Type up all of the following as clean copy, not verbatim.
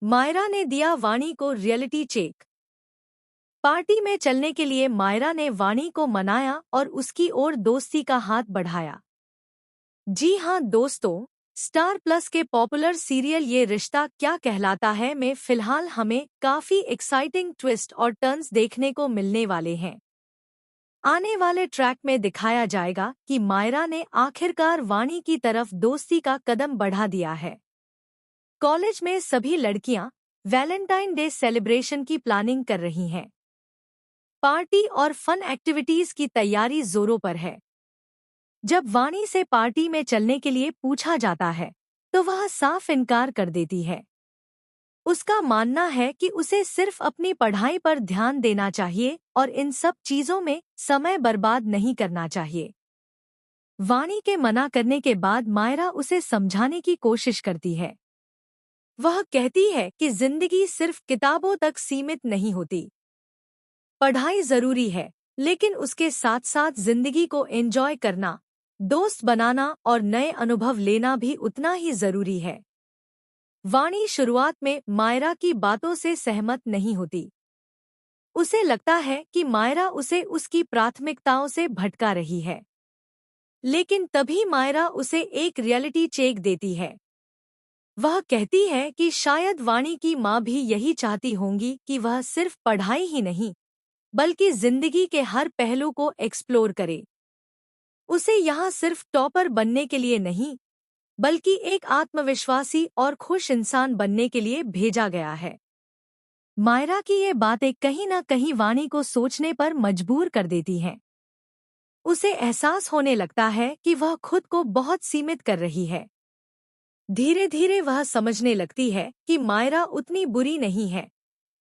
मायरा ने दिया वाणी को रियलिटी चेक। पार्टी में चलने के लिए मायरा ने वाणी को मनाया और उसकी ओर दोस्ती का हाथ बढ़ाया। जी हाँ दोस्तों, स्टार प्लस के पॉपुलर सीरियल ये रिश्ता क्या कहलाता है में फिलहाल हमें काफी एक्साइटिंग ट्विस्ट और टर्न्स देखने को मिलने वाले हैं। आने वाले ट्रैक में दिखाया जाएगा कि मायरा ने आखिरकार वाणी की तरफ दोस्ती का कदम बढ़ा दिया है। कॉलेज में सभी लड़कियां वैलेंटाइन डे सेलिब्रेशन की प्लानिंग कर रही हैं। पार्टी और फन एक्टिविटीज की तैयारी जोरों पर है। जब वाणी से पार्टी में चलने के लिए पूछा जाता है तो वह साफ इनकार कर देती है। उसका मानना है कि उसे सिर्फ अपनी पढ़ाई पर ध्यान देना चाहिए और इन सब चीजों में समय बर्बाद नहीं करना चाहिए। वाणी के मना करने के बाद मायरा उसे समझाने की कोशिश करती है। वह कहती है कि जिंदगी सिर्फ किताबों तक सीमित नहीं होती। पढ़ाई जरूरी है, लेकिन उसके साथ साथ जिंदगी को एंजॉय करना, दोस्त बनाना और नए अनुभव लेना भी उतना ही जरूरी है। वाणी शुरुआत में मायरा की बातों से सहमत नहीं होती। उसे लगता है कि मायरा उसे उसकी प्राथमिकताओं से भटका रही है। लेकिन तभी मायरा उसे एक रियलिटी चेक देती है। वह कहती है कि शायद वाणी की माँ भी यही चाहती होंगी कि वह सिर्फ पढ़ाई ही नहीं, बल्कि जिंदगी के हर पहलू को एक्सप्लोर करे। उसे यहाँ सिर्फ टॉपर बनने के लिए नहीं, बल्कि एक आत्मविश्वासी और खुश इंसान बनने के लिए भेजा गया है। मायरा की ये बातें कहीं न कहीं वाणी को सोचने पर मजबूर कर देती हैं। उसे एहसास होने लगता है कि वह खुद को बहुत सीमित कर रही है। धीरे धीरे वह समझने लगती है कि मायरा उतनी बुरी नहीं है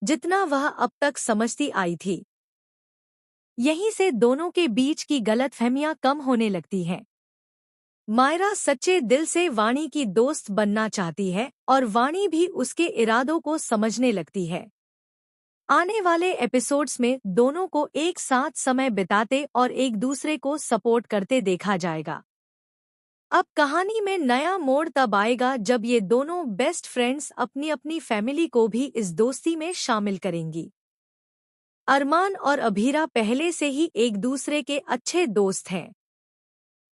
जितना वह अब तक समझती आई थी। यहीं से दोनों के बीच की गलतफहमियां कम होने लगती हैं। मायरा सच्चे दिल से वाणी की दोस्त बनना चाहती है और वाणी भी उसके इरादों को समझने लगती है। आने वाले एपिसोड्स में दोनों को एक साथ समय बिताते और एक दूसरे को सपोर्ट करते देखा जाएगा। अब कहानी में नया मोड़ तब आएगा जब ये दोनों बेस्ट फ्रेंड्स अपनी अपनी फैमिली को भी इस दोस्ती में शामिल करेंगी। अरमान और अभीरा पहले से ही एक दूसरे के अच्छे दोस्त हैं।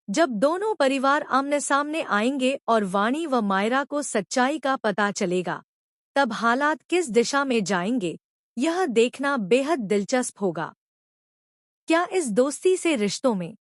जब दोनों परिवार आमने सामने आएंगे और वाणी व मायरा को सच्चाई का पता चलेगा, तब हालात किस दिशा में जाएंगे, यह देखना बेहद दिलचस्प होगा। क्या इस दोस्ती से रिश्तों में